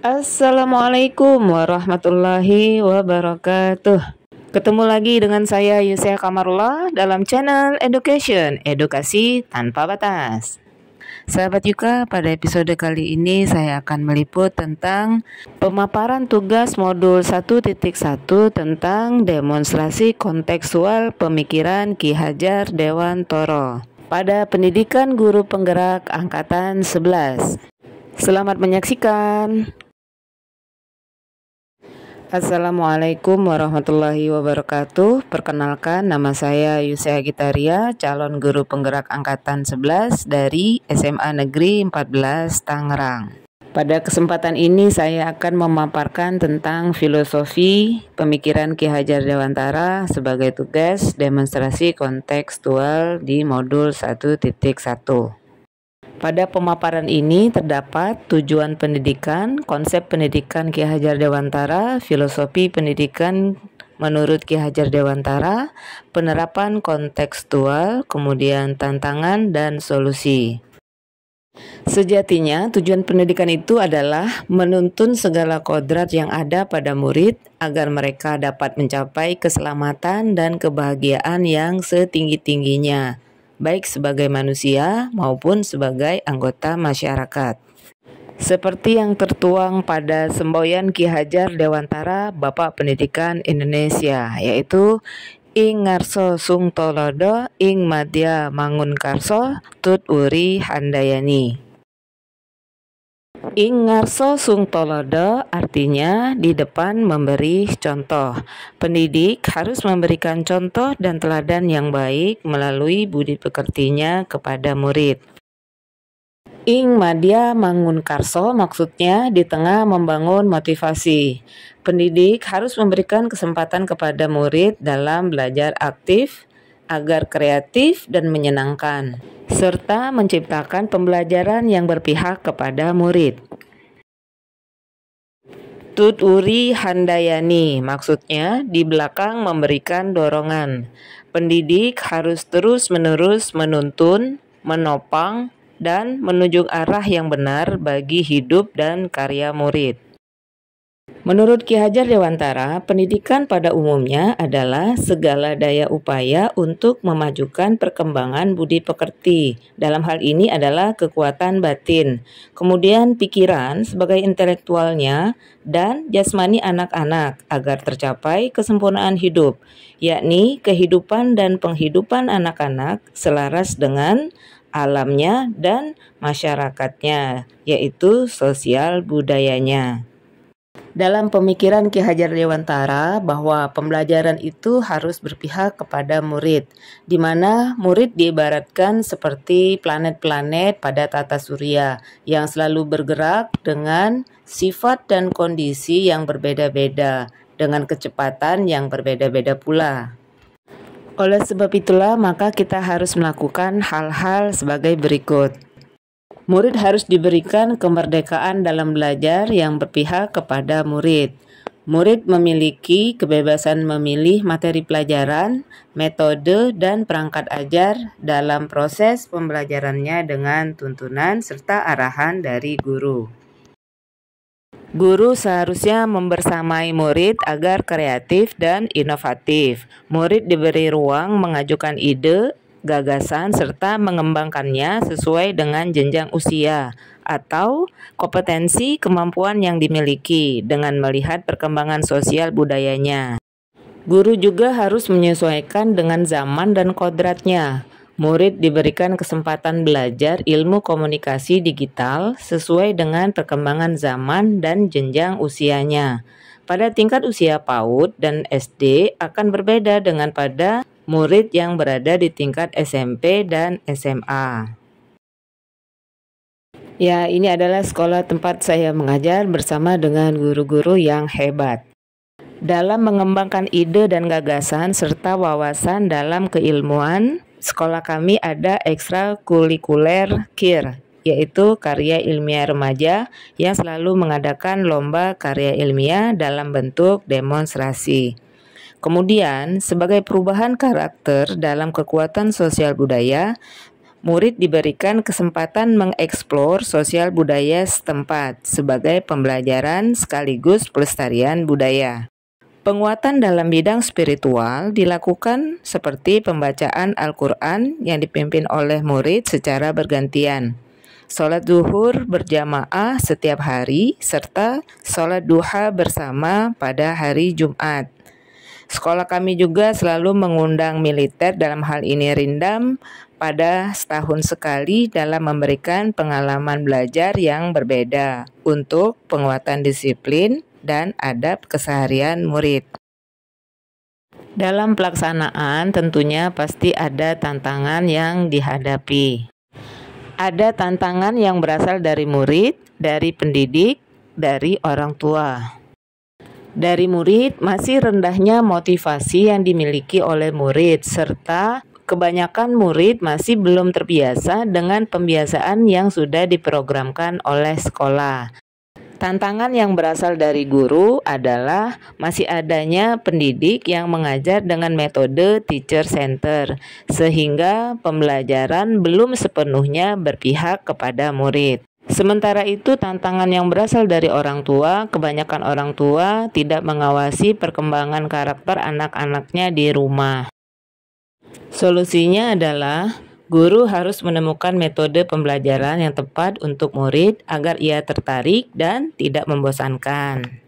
Assalamualaikum warahmatullahi wabarakatuh. Ketemu lagi dengan saya Yusya Kamarullah dalam channel Education, Edukasi Tanpa Batas. Sahabat Yuka, pada episode kali ini saya akan meliput tentang pemaparan tugas modul 1.1 tentang demonstrasi kontekstual pemikiran Ki Hajar Dewantara pada pendidikan guru penggerak angkatan 11. Selamat menyaksikan. Assalamualaikum warahmatullahi wabarakatuh. Perkenalkan, nama saya Yusya Gitaria, calon guru penggerak angkatan 11 dari SMA Negeri 14 Tangerang. Pada kesempatan ini saya akan memaparkan tentang filosofi pemikiran Ki Hajar Dewantara sebagai tugas demonstrasi kontekstual di modul 1.1. Pada pemaparan ini terdapat tujuan pendidikan, konsep pendidikan Ki Hajar Dewantara, filosofi pendidikan menurut Ki Hajar Dewantara, penerapan kontekstual, kemudian tantangan dan solusi. Sejatinya tujuan pendidikan itu adalah menuntun segala kodrat yang ada pada murid agar mereka dapat mencapai keselamatan dan kebahagiaan yang setinggi-tingginya, baik sebagai manusia maupun sebagai anggota masyarakat. Seperti yang tertuang pada semboyan Ki Hajar Dewantara Bapak Pendidikan Indonesia, yaitu ing ngarso sung tolodo ing madya mangun karso tut uri handayani. Ing ngarso sung tolodo artinya di depan memberi contoh. Pendidik harus memberikan contoh dan teladan yang baik melalui budi pekertinya kepada murid. Ing madya mangun karso maksudnya di tengah membangun motivasi. Pendidik harus memberikan kesempatan kepada murid dalam belajar aktif agar kreatif dan menyenangkan, serta menciptakan pembelajaran yang berpihak kepada murid. Tut uri handayani maksudnya di belakang memberikan dorongan. Pendidik harus terus-menerus menuntun, menopang, dan menunjuk arah yang benar bagi hidup dan karya murid. Menurut Ki Hajar Dewantara, pendidikan pada umumnya adalah segala daya upaya untuk memajukan perkembangan budi pekerti. Dalam hal ini adalah kekuatan batin, kemudian pikiran sebagai intelektualnya, dan jasmani anak-anak agar tercapai kesempurnaan hidup, yakni kehidupan dan penghidupan anak-anak selaras dengan alamnya dan masyarakatnya, yaitu sosial budayanya. Dalam pemikiran Ki Hajar Dewantara bahwa pembelajaran itu harus berpihak kepada murid, di mana murid diibaratkan seperti planet-planet pada tata surya yang selalu bergerak dengan sifat dan kondisi yang berbeda-beda, dengan kecepatan yang berbeda-beda pula. Oleh sebab itulah maka kita harus melakukan hal-hal sebagai berikut. Murid harus diberikan kemerdekaan dalam belajar yang berpihak kepada murid. Murid memiliki kebebasan memilih materi pelajaran, metode, dan perangkat ajar dalam proses pembelajarannya dengan tuntunan serta arahan dari guru. Guru seharusnya membersamai murid agar kreatif dan inovatif. Murid diberi ruang mengajukan ide, gagasan, serta mengembangkannya sesuai dengan jenjang usia atau kompetensi kemampuan yang dimiliki dengan melihat perkembangan sosial budayanya. Guru juga harus menyesuaikan dengan zaman dan kodratnya. Murid diberikan kesempatan belajar ilmu komunikasi digital sesuai dengan perkembangan zaman dan jenjang usianya. Pada tingkat usia PAUD dan SD akan berbeda dengan pada murid yang berada di tingkat SMP dan SMA. Ya, ini adalah sekolah tempat saya mengajar bersama dengan guru-guru yang hebat. Dalam mengembangkan ide dan gagasan serta wawasan dalam keilmuan, sekolah kami ada ekstrakurikuler KIR, yaitu karya ilmiah remaja yang selalu mengadakan lomba karya ilmiah dalam bentuk demonstrasi. Kemudian, sebagai perubahan karakter dalam kekuatan sosial budaya, murid diberikan kesempatan mengeksplor sosial budaya setempat sebagai pembelajaran sekaligus pelestarian budaya. Penguatan dalam bidang spiritual dilakukan seperti pembacaan Al-Quran yang dipimpin oleh murid secara bergantian, sholat zuhur berjamaah setiap hari, serta sholat duha bersama pada hari Jumat. Sekolah kami juga selalu mengundang militer, dalam hal ini Rindam, pada setahun sekali dalam memberikan pengalaman belajar yang berbeda untuk penguatan disiplin dan adab keseharian murid. Dalam pelaksanaan tentunya pasti ada tantangan yang dihadapi. Ada tantangan yang berasal dari murid, dari pendidik, dari orang tua. Dari murid, masih rendahnya motivasi yang dimiliki oleh murid, serta kebanyakan murid masih belum terbiasa dengan pembiasaan yang sudah diprogramkan oleh sekolah. Tantangan yang berasal dari guru adalah masih adanya pendidik yang mengajar dengan metode teacher center, sehingga pembelajaran belum sepenuhnya berpihak kepada murid. Sementara itu, tantangan yang berasal dari orang tua, kebanyakan orang tua tidak mengawasi perkembangan karakter anak-anaknya di rumah. Solusinya adalah guru harus menemukan metode pembelajaran yang tepat untuk murid agar ia tertarik dan tidak membosankan.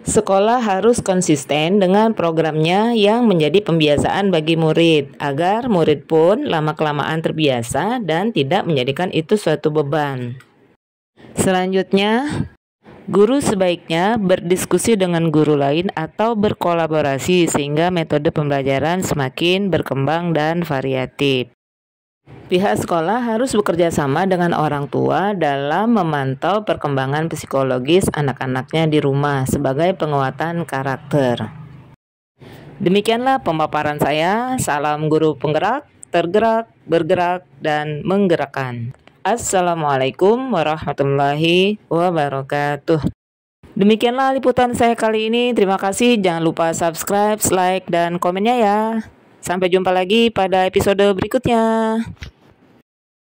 Sekolah harus konsisten dengan programnya yang menjadi pembiasaan bagi murid, agar murid pun lama-kelamaan terbiasa dan tidak menjadikan itu suatu beban. Selanjutnya, guru sebaiknya berdiskusi dengan guru lain atau berkolaborasi sehingga metode pembelajaran semakin berkembang dan variatif. Pihak sekolah harus bekerja sama dengan orang tua dalam memantau perkembangan psikologis anak-anaknya di rumah sebagai penguatan karakter. Demikianlah pemaparan saya. Salam guru penggerak, tergerak, bergerak, dan menggerakkan. Assalamualaikum warahmatullahi wabarakatuh. Demikianlah liputan saya kali ini. Terima kasih. Jangan lupa subscribe, like, dan komennya ya. Sampai jumpa lagi pada episode berikutnya.